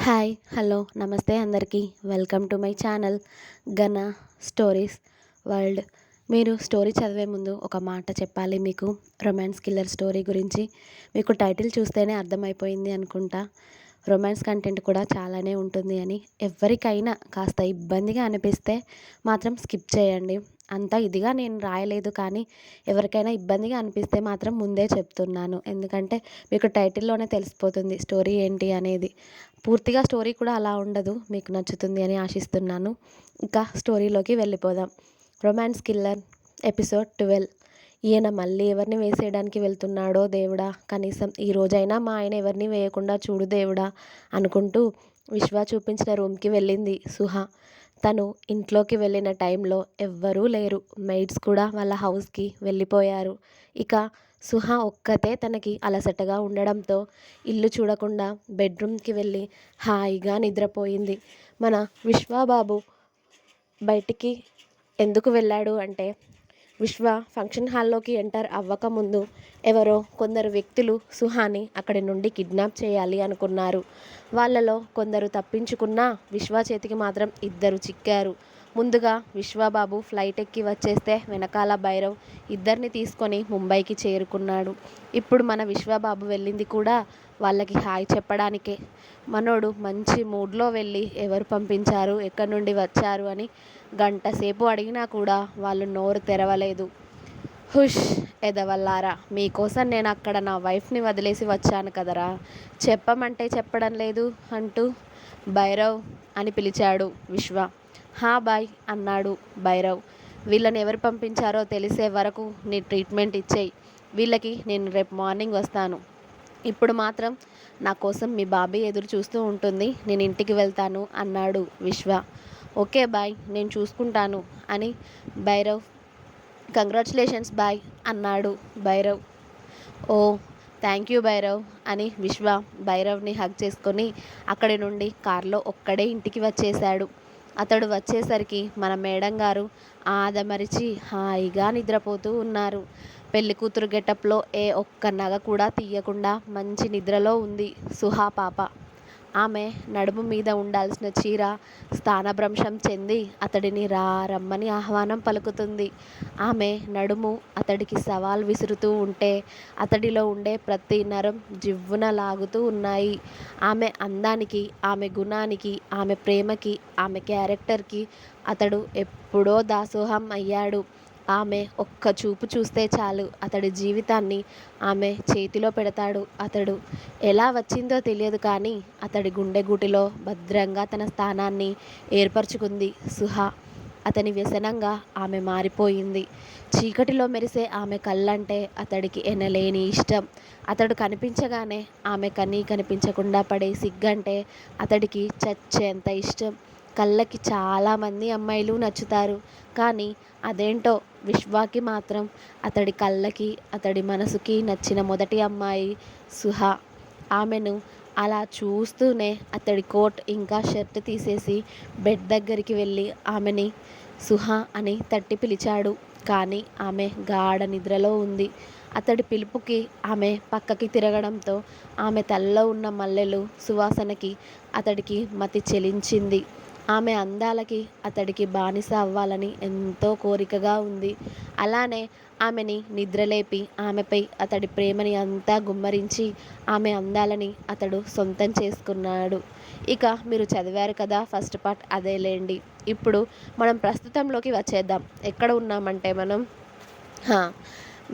Hi hello నమస్తే అందరికీ welcome to my channel గన స్టోరీస్ వరల్డ్. మీరు స్టోరీ చదివే ముందు ఒక మాట చెప్పాలి మీకు. రొమాన్స్ కిల్లర్ స్టోరీ గురించి మీకు టైటిల్ చూస్తేనే అర్థమైపోయింది అనుకుంటా. రొమాన్స్ కంటెంట్ కూడా చాలానే ఉంటుంది అని. ఎవరికైనా కాస్త ఇబ్బందిగా అనిపిస్తే మాత్రం స్కిప్ చేయండి. అంత ఇదిగా నేను రాయలేదు, కానీ ఎవరికైనా ఇబ్బందిగా అనిపిస్తే మాత్రం ముందే చెప్తున్నాను. ఎందుకంటే మీకు టైటిల్లోనే తెలిసిపోతుంది స్టోరీ ఏంటి అనేది. పూర్తిగా స్టోరీ కూడా అలా ఉండదు, మీకు నచ్చుతుంది అని ఆశిస్తున్నాను. ఇంకా స్టోరీలోకి వెళ్ళిపోదాం. Romance killer episode 12. ఈయన మళ్ళీ ఎవరిని వేసేయడానికి వెళ్తున్నాడో దేవుడా, కనీసం ఈ రోజైనా మా ఆయన ఎవరిని వేయకుండా చూడు దేవుడా అనుకుంటూ విశ్వ చూపించిన రూమ్కి వెళ్ళింది సుహ. తను ఇంట్లోకి వెళ్ళిన టైంలో ఎవ్వరూ లేరు. మెయిడ్స్ కూడా వాళ్ళ హౌస్కి వెళ్ళిపోయారు. ఇక సుహ ఒక్కతే తనకి అలసటగా ఉండడంతో ఇల్లు చూడకుండా బెడ్రూమ్కి వెళ్ళి హాయిగా నిద్రపోయింది. మన విశ్వబాబు బయటికి ఎందుకు వెళ్ళాడు అంటే, విశ్వ ఫంక్షన్ హాల్లోకి ఎంటర్ అవ్వకముందు ఎవరో కొందరు వ్యక్తులు సుహాని అక్కడి నుండి కిడ్నాప్ చేయాలి అనుకున్నారు. వాళ్ళలో కొందరు తప్పించుకున్నా విశ్వ చేతికి మాత్రం ఇద్దరు చిక్కారు. ముందుగా విశ్వబాబు ఫ్లైట్ ఎక్కి వచ్చేస్తే వెనకాల భైరవ్ ఇద్దరిని తీసుకొని ముంబైకి చేరుకున్నాడు. ఇప్పుడు మన విశ్వబాబు వెళ్ళింది కూడా వాళ్ళకి హాయ్ చెప్పడానికే. మనోడు మంచి మూడ్లో వెళ్ళి ఎవరు పంపించారు, ఎక్కడి నుండి వచ్చారు అని గంట సేపు అడిగినా కూడా వాళ్ళు నోరు తెరవలేదు. హుష్ ఎదవల్లారా, మీకోసం నేను అక్కడ నా వైఫ్ని వదిలేసి వచ్చాను కదరా, చెప్పమంటే చెప్పడం లేదు అంటూ భైరవ్ అని పిలిచాడు విశ్వ. హా బాయ్ అన్నాడు భైరవ్. వీళ్ళని ఎవరు పంపించారో తెలిసే వరకు నీ ట్రీట్మెంట్ ఇచ్చేయి. వీళ్ళకి నేను రేపు మార్నింగ్ వస్తాను. ఇప్పుడు మాత్రం నా కోసం మీ బాబీ ఎదురు చూస్తూ ఉంటుంది. నేను ఇంటికి వెళ్తాను అన్నాడు విశ్వ. ఓకే బాయ్, నేను చూసుకుంటాను అని భైరవ్. కంగ్రాచులేషన్స్ బాయ్ అన్నాడు భైరవ్. ఓ థ్యాంక్ యూ భైరవ్ అని విశ్వ భైరవ్ని హగ్ చేసుకొని అక్కడి నుండి కారులో ఒక్కడే ఇంటికి వచ్చేశాడు. అతడు వచ్చేసరికి మన మేడం గారు ఆదమరిచి హాయిగా నిద్రపోతూ ఉన్నారు. పెళ్లి కూతురు గెటప్లో ఏ ఒక్క నగ కూడా తీయకుండా మంచి నిద్రలో ఉంది సుహా పాప. ఆమె నడుము మీద ఉండాల్సిన చీర స్థానభ్రంశం చెంది అతడిని రమ్మని ఆహ్వానం పలుకుతుంది. ఆమె నడుము అతడికి సవాల్ విసురుతూ ఉంటే అతడిలో ఉండే ప్రతి నరం జివ్వున లాగుతూ ఉన్నాయి. ఆమె అందానికి, ఆమె గుణానికి, ఆమె ప్రేమకి, ఆమె క్యారెక్టర్కి అతడు ఎప్పుడో దాసోహం అయ్యాడు. ఆమె ఒక్క చూపు చూస్తే చాలు అతడి జీవితాన్ని ఆమె చేతిలో పెడతాడు. అతడు ఎలా వచ్చిందో తెలియదు, కానీ అతడి గుండెగూటిలో భద్రంగా తన స్థానాన్ని ఏర్పరచుకుంది సుహ. అతని వ్యసనంగా ఆమె మారిపోయింది. చీకటిలో మెరిసే ఆమె కళ్ళంటే అతడికి ఎనలేని ఇష్టం. అతడు కనిపించగానే ఆమె కనిపించకుండా పడే సిగ్గంటే అతడికి చచ్చేంత ఇష్టం. కళ్ళకి చాలామంది అమ్మాయిలు నచ్చుతారు, కానీ అదేంటో విశ్వాకి మాత్రం అతడి కళ్ళకి, అతడి మనసుకి నచ్చిన మొదటి అమ్మాయి సుహ. ఆమెను అలా చూస్తూనే అతడి కోట్ ఇంకా షర్ట్ తీసేసి బెడ్ దగ్గరికి వెళ్ళి ఆమెని సుహ అని తట్టి పిలిచాడు. కానీ ఆమె గాఢ నిద్రలో ఉంది. అతడి పిలుపుకి ఆమె పక్కకి తిరగడంతో ఆమె తలలో ఉన్న మల్లెలు సువాసనకి అతడికి మతి చెలించింది. ఆమె అందాలకి అతడికి బానిస అవ్వాలని ఎంతో కోరికగా ఉంది. అలానే ఆమెని నిద్రలేపి ఆమెపై అతడి ప్రేమని అంతా గుమ్మరించి ఆమె అందాలని అతడు సొంతం చేసుకున్నాడు. ఇక మీరు చదివారు కదా ఫస్ట్ పార్ట్, అదేలేండి. ఇప్పుడు మనం ప్రస్తుతంలోకి వచ్చేద్దాం. ఎక్కడ ఉన్నామంటే మనం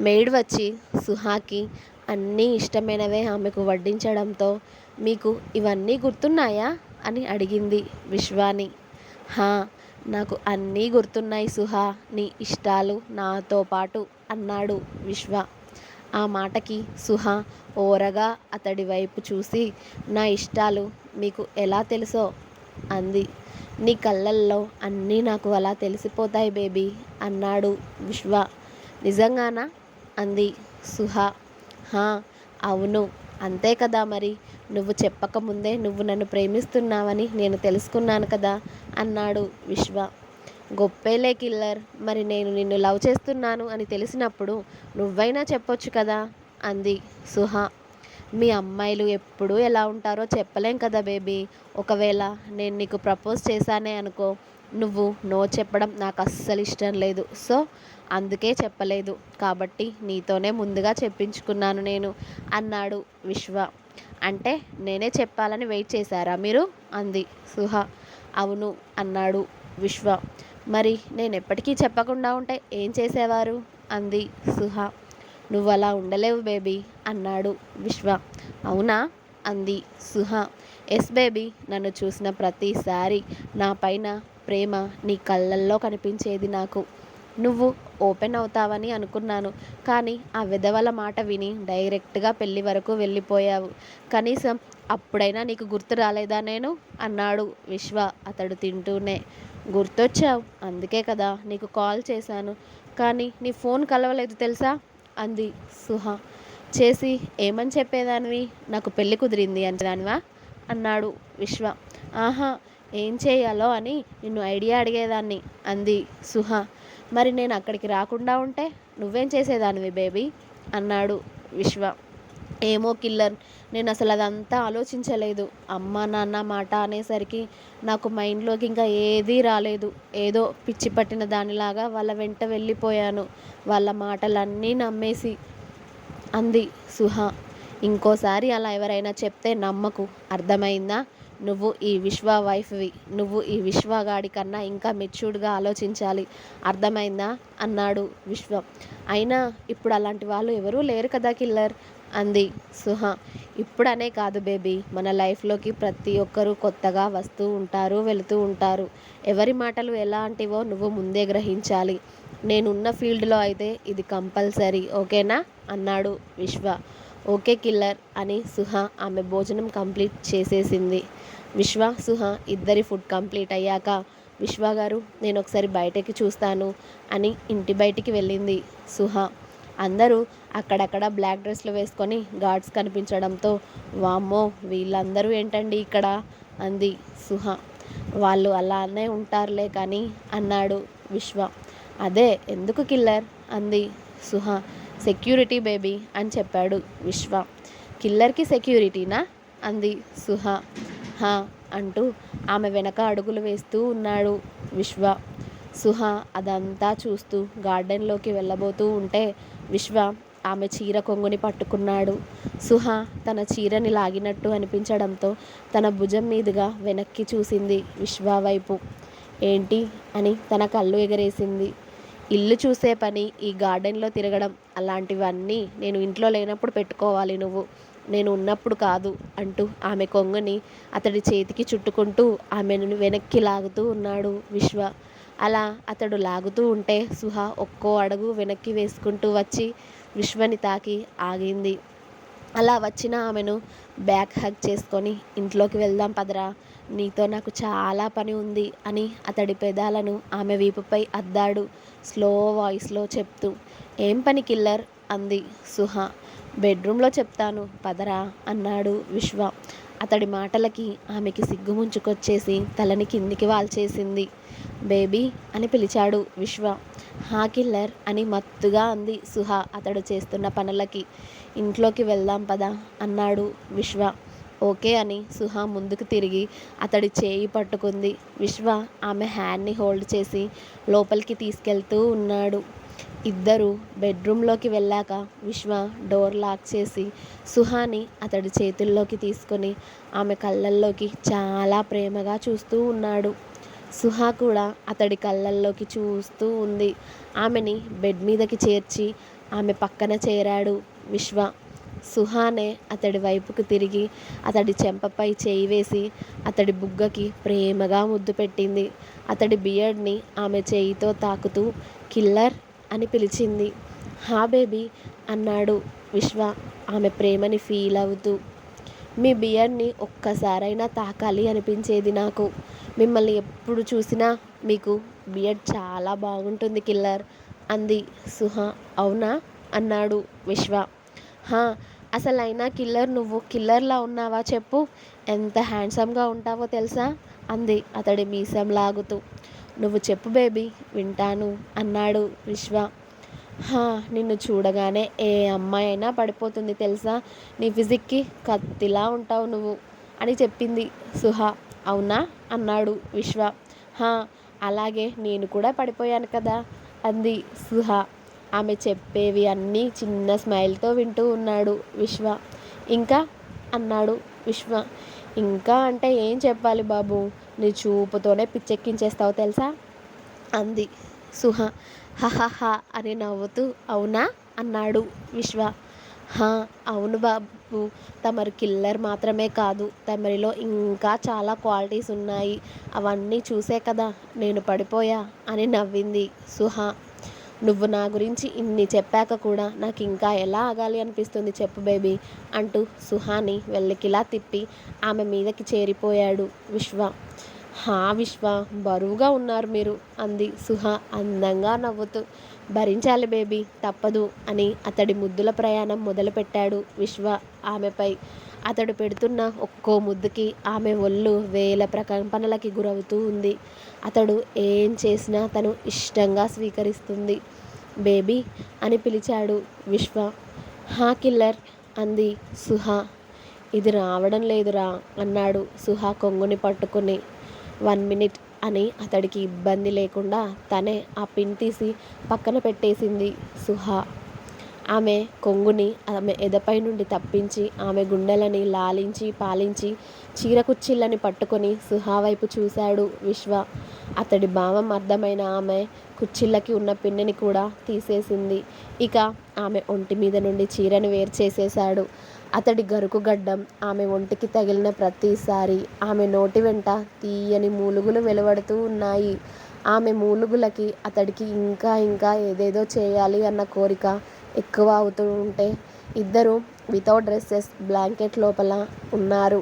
మెయిడ్ వచ్చి సుహాకి అన్నీ ఇష్టమైనవే ఆమెకు వడ్డించడంతో, మీకు ఇవన్నీ గుర్తున్నాయా అని అడిగింది విశ్వాని. హా, నాకు అన్నీ గుర్తున్నాయి సుహా, నీ ఇష్టాలు నాతో పాటు అన్నాడు విశ్వ. ఆ మాటకి సుహ ఓరగా అతడి వైపు చూసి, నా ఇష్టాలు మీకు ఎలా తెలుసో అంది. నీ కళ్ళల్లో అన్నీ నాకు అలా తెలిసిపోతాయి బేబీ అన్నాడు విశ్వ. నిజంగానా అంది సుహ. హా అవును, అంతే కదా మరి. నువ్వు చెప్పకముందే నువ్వు నన్ను ప్రేమిస్తున్నావని నేను తెలుసుకున్నాను కదా అన్నాడు విశ్వ. గొప్పేలే కిల్లర్, మరి నేను నిన్ను లవ్ చేస్తున్నాను అని తెలిసినప్పుడు నువ్వైనా చెప్పొచ్చు కదా అంది సుహ. మీ అమ్మాయిలు ఎప్పుడూ ఎలా ఉంటారో చెప్పలేం కదా బేబీ. ఒకవేళ నేను నీకు ప్రపోజ్ చేశానే అనుకో, నువ్వు నో చెప్పడం నాకు అస్సలు ఇష్టం లేదు. సో అందుకే చెప్పలేదు. కాబట్టి నీతోనే ముందుగా చెప్పించుకున్నాను నేను అన్నాడు విశ్వ. అంటే నేనే చెప్పాలని వెయిట్ చేశారా మీరు అంది సుహ. అవును అన్నాడు విశ్వ. మరి నేను ఎప్పటికీ చెప్పకుండా ఉంటే ఏం చేసేవారు అంది సుహ. నువ్వు అలా ఉండలేవు బేబీ అన్నాడు విశ్వ. అవునా అంది సుహ. ఎస్ బేబీ, నన్ను చూసిన ప్రతిసారి నా పైన ప్రేమ నీ కళ్ళల్లో కనిపించేది నాకు. నువ్వు ఓపెన్ అవుతావని అనుకున్నాను, కానీ ఆ విధవల మాట విని డైరెక్ట్గా పెళ్ళి వరకు వెళ్ళిపోయావు. కనీసం అప్పుడైనా నీకు గుర్తు రాలేదా నేను అన్నాడు విశ్వ అతడు తింటూనే. గుర్తొచ్చావు, అందుకే కదా నీకు కాల్ చేశాను. కానీ నీ ఫోన్ కలవలేదు తెలుసా అంది సుహ. చేసి ఏమని చెప్పేదానివి? నాకు పెళ్ళి కుదిరింది అంటేదానివా అన్నాడు విశ్వ. ఆహా, ఏం చేయాలో అని నిన్ను ఐడియా అడిగేదాన్ని అంది సుహ. మరి నేను అక్కడికి రాకుండా ఉంటే నువ్వేం చేసేదానివి బేబీ అన్నాడు విశ్వ. ఏమో కిల్లర్, నేను అసలు అదంతా ఆలోచించలేదు. అమ్మ నాన్న మాట అనేసరికి నాకు మైండ్లోకి ఇంకా ఏదీ రాలేదు. ఏదో పిచ్చి పట్టిన దానిలాగా వాళ్ళ వెంట వెళ్ళిపోయాను, వాళ్ళ మాటలన్నీ నమ్మేసి అంది సుహ. ఇంకోసారి అలా ఎవరైనా చెప్తే నమ్మకు, అర్థమైందా? నువ్వు ఈ విశ్వ వైఫ్వి. నువ్వు ఈ విశ్వగాడి కన్నా ఇంకా మెచ్యూర్డ్గా ఆలోచించాలి, అర్థమైందా అన్నాడు విశ్వ. అయినా ఇప్పుడు అలాంటి వాళ్ళు ఎవరూ లేరు కదా కిల్లర్ అంది సుహ. ఇప్పుడనే కాదు బేబీ, మన లైఫ్లోకి ప్రతి ఒక్కరూ కొత్తగా వస్తూ ఉంటారు, వెళుతూ ఉంటారు. ఎవరి మాటలు ఎలాంటివో నువ్వు ముందే గ్రహించాలి. నేనున్న ఫీల్డ్లో అయితే ఇది కంపల్సరీ, ఓకేనా అన్నాడు విశ్వ. ఓకే కిల్లర్ అని సుహ ఆమె భోజనం కంప్లీట్ చేసేసింది. విశ్వ సుహ ఇద్దరి ఫుడ్ కంప్లీట్ అయ్యాక విశ్వ గారు, నేను ఒకసారి బయటకి చూస్తాను అని ఇంటి బయటికి వెళ్ళింది సుహ. అందరూ అక్కడక్కడ బ్లాక్ డ్రెస్లు వేసుకొని గార్డ్స్ కనిపించడంతో, వామ్మో వీళ్ళందరూ ఏంటండి ఇక్కడ అంది సుహ. వాళ్ళు అలానే ఉంటారులే కానీ అన్నాడు విశ్వ. అదే ఎందుకు కిల్లర్ అంది సుహ. సెక్యూరిటీ బేబీ అని చెప్పాడు విశ్వ. కిల్లర్కి సెక్యూరిటీనా అంది సుహ. హా అంటూ ఆమె వెనక అడుగులు వేస్తూ ఉన్నాడు విశ్వ. సుహ అదంతా చూస్తూ గార్డెన్లోకి వెళ్ళబోతూ ఉంటే విశ్వ ఆమె చీర కొంగుని పట్టుకున్నాడు. సుహ తన చీరని లాగినట్టు అనిపించడంతో తన భుజం మీదుగా వెనక్కి చూసింది విశ్వ వైపు. ఏంటి అని తన కళ్ళు ఎగరేసింది. ఇల్లు చూసే పని, ఈ గార్డెన్లో తిరగడం, అలాంటివన్నీ నేను ఇంట్లో లేనప్పుడు పెట్టుకోవాలి నువ్వు, నేను ఉన్నప్పుడు కాదు అంటూ ఆమె కొంగుని అతడి చేతికి చుట్టుకుంటూ ఆమెను వెనక్కి లాగుతూ ఉన్నాడు విశ్వ. అలా అతడు లాగుతూ ఉంటే సుహ ఒక్కో అడుగు వెనక్కి వేసుకుంటూ వచ్చి విశ్వని తాకి ఆగింది. అలా వచ్చిన ఆమెను బ్యాక్ హగ్ చేసుకొని ఇంట్లోకి వెళ్దాం పదరా, నీతో నాకు చాలా పని ఉంది అని అతడి పెదాలను ఆమె వీపుపై అద్దాడు స్లో వాయిస్లో చెప్తూ. ఏం పని కిల్లర్ అంది సుహ. బెడ్రూమ్లో చెప్తాను పదరా అన్నాడు విశ్వ. అతడి మాటలకి ఆమెకి సిగ్గు ముంచుకొచ్చేసి తలని కిందికి వాల్చేసింది. బేబీ అని పిలిచాడు విశ్వ. హా కిల్లర్ అని మత్తుగా అంది సుహ అతడు చేస్తున్న పనులకి. ఇంట్లోకి వెళ్దాం పదా అన్నాడు విశ్వ. ఓకే అని సుహ ముందుకు తిరిగి అతడి చేయి పట్టుకుంది. విశ్వ ఆమె హ్యాండ్ని హోల్డ్ చేసి లోపలికి తీసుకెళ్తూ ఉన్నాడు. ఇద్దరు బెడ్రూమ్లోకి వెళ్ళాక విశ్వ డోర్ లాక్ చేసి సుహాని అతడి చేతుల్లోకి తీసుకొని ఆమె కళ్ళల్లోకి చాలా ప్రేమగా చూస్తూ ఉన్నాడు. సుహ కూడా అతడి కళ్ళల్లోకి చూస్తూ ఉంది. ఆమెని బెడ్ మీదకి చేర్చి ఆమె పక్కన చేరాడు విశ్వ. సుహానే అతడి వైపుకు తిరిగి అతడి చెంపపై చేయి వేసి అతడి బుగ్గకి ప్రేమగా ముద్దు పెట్టింది. అతడి బియర్డ్ని ఆమె చేయితో తాకుతూ కిల్లర్ అని పిలిచింది. హా బేబీ అన్నాడు విశ్వ ఆమె ప్రేమని ఫీల్ అవుతూ. మీ బియర్డ్ని ఒక్కసారైనా తాకాలి అనిపించేది నాకు. మిమ్మల్ని ఎప్పుడు చూసినా మీకు బియర్డ్ చాలా బాగుంటుంది కిల్లర్ అంది సుహ. అవునా అన్నాడు విశ్వ. హా, అసలైనా కిల్లర్ నువ్వు కిల్లర్లా ఉన్నావా చెప్పు, ఎంత హ్యాండ్సమ్గా ఉంటావో తెలుసా అంది అతడి మీసం లాగుతూ. నువ్వు చెప్పు బేబీ వింటాను అన్నాడు విశ్వ. హా! నిన్ను చూడగానే ఏ అమ్మాయి అయినా పడిపోతుంది తెలుసా? నీ ఫిజిక్‌కి కత్తిలా ఉంటావు నువ్వు అని చెప్పింది సుహ. అవునా? అన్నాడు విశ్వ. హా! అలాగే నేను కూడా పడిపోయాను కదా అంది సుహ. ఆమె చెప్పేవి అన్నీ చిన్న స్మైల్‌తో వింటూ ఉన్నాడు విశ్వ. ఇంకా? అన్నాడు విశ్వ. ఇంకా అంటే ఏం చెప్పాలి బాబూ! నీ చూపుతోనే పిచ్చెక్కించేస్తావు తెలుసా? అంది సుహ. హహహ అని నవ్వుతూ. అవునా? అన్నాడు విశ్వ. హా! అవును బాబు. తమరు కిల్లర్ మాత్రమే కాదు. తమరిలో ఇంకా చాలా క్వాలిటీస్ ఉన్నాయి. అవన్నీ చూసే కదా నేను పడిపోయా అని నవ్వింది సుహ. నువ్వు నా గురించి ఇన్ని చెప్పాక కూడా నాకు ఇంకా ఎలా ఆగాలి అనిపిస్తుంది చెప్పు బేబీ అంటూ సుహాని వెల్లకిలా తిప్పి ఆమె మీదకి చేరిపోయాడు విశ్వ. హా విశ్వ, బరువుగా ఉన్నారు మీరు అంది సుహ అందంగా నవ్వుతూ. భరించాలి బేబీ, తప్పదు అని అతడి ముద్దుల ప్రయాణం మొదలుపెట్టాడు విశ్వ ఆమెపై. అతడు పెడుతున్న ఒక్కో ముద్దుకి ఆమె ఒళ్ళు వేల ప్రకంపనలకి గురవుతూ ఉంది. అతడు ఏం చేసినా తను ఇష్టంగా స్వీకరిస్తుంది. బేబీ అని పిలిచాడు విశ్వ. హా కిల్లర్ అంది సుహ. ఇది రావడం లేదురా అన్నాడు సుహ కొంగుని పట్టుకుని. 1 మినిట్ అని అతడికి ఇబ్బంది లేకుండా తనే ఆ పిన్ తీసి పక్కన పెట్టేసింది సుహ. ఆమె కొంగుని ఆమె ఎదపై నుండి తప్పించి ఆమె గుండెలని లాలించి పాలించి చీర కుచ్చిళ్ళని పట్టుకొని సుహ వైపు చూశాడు విశ్వ. అతడి భావం అర్థమైన ఆమె కుచ్చిళ్ళకి ఉన్న పిన్నిని కూడా తీసేసింది. ఇక ఆమె ఒంటి మీద నుండి చీరను వేరు చేసేశాడు. అతడి గరుకు గడ్డం ఆమె ఒంటికి తగిలిన ప్రతిసారి ఆమె నోటి వెంట తీయని మూలుగులు వెలువడుతూ ఉన్నాయి. ఆమె మూలుగులకి అతడికి ఇంకా ఇంకా ఏదేదో చేయాలి అన్న కోరిక ఎక్కువ అవుతూ ఉంటే ఇద్దరు వితౌట్ డ్రెస్సెస్ బ్లాంకెట్ లోపల ఉన్నారు.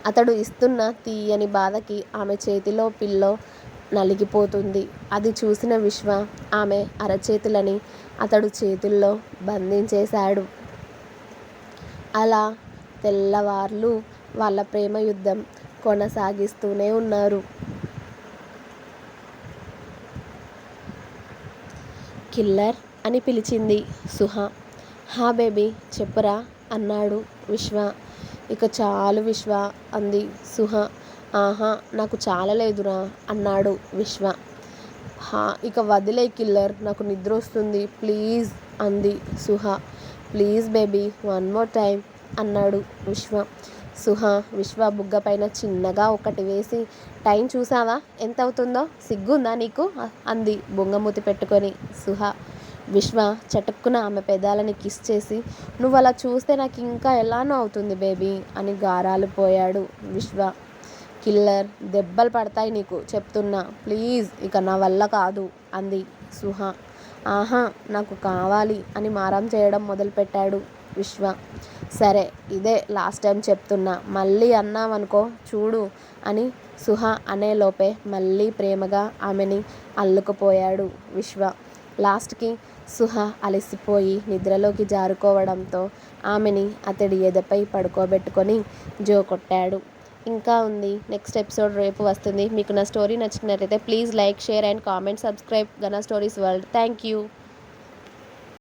అతడు ఇస్తున్న తీయని బాధకి ఆమె చేతిలో పిల్లో నలిగిపోతుంది. అది చూసిన విశ్వ ఆమె అరచేతులని అతడు చేతుల్లో బంధించేశాడు. అలా తెల్లవార్లు వాళ్ళ ప్రేమ యుద్ధం కొనసాగిస్తూనే ఉన్నారు. కిల్లర్ అని పిలిచింది సుహ. హా బేబీ చెప్పురా అన్నాడు విశ్వ. ఇక చాలు విశ్వ అంది సుహ. ఆహా నాకు చాలలేదురా అన్నాడు విశ్వ. హా ఇక వదిలే కిల్లర్, నాకు నిద్ర వస్తుంది ప్లీజ్ అంది సుహ. ప్లీజ్ బేబీ 1 మోర్ టైం అన్నాడు విశ్వ. సుహ విశ్వ బుగ్గ పైన చిన్నగా ఒకటి వేసి టైం చూసావా ఎంత అవుతుందో, సిగ్గుందా నీకు అంది బొంగమూతి పెట్టుకొని సుహ. విశ్వ చటుక్కున ఆమె పెదాలని కిస్ చేసి నువ్వు అలా చూస్తే నాకు ఇంకా ఎలానో అవుతుంది బేబీ అని గారాలు పోయాడు విశ్వ. కిల్లర్, దెబ్బలు పడతాయి నీకు చెప్తున్నా ప్లీజ్, ఇక నా వల్ల కాదు అంది సుహ. ఆహా నాకు కావాలి అని మారం చేయడం మొదలుపెట్టాడు విశ్వ. సరే ఇదే లాస్ట్ టైం చెప్తున్నా, మళ్ళీ అన్నావనుకో చూడు అని సుహ అనేలోపే మళ్ళీ ప్రేమగా ఆమెని అల్లుకుపోయాడు విశ్వ. లాస్ట్కి సుహ అలసిపోయి నిద్రలోకి జారుకోవడంతో ఆమెని అతడి ఎదపై పడుకోబెట్టుకొని జో కొట్టాడు. ఇంకా ఉంది. నెక్స్ట్ ఎపిసోడ్ రేపు వస్తుంది. మీకు నా స్టోరీ నచ్చినట్లయితే please like, share and comment, subscribe Gana stories world. Thank you.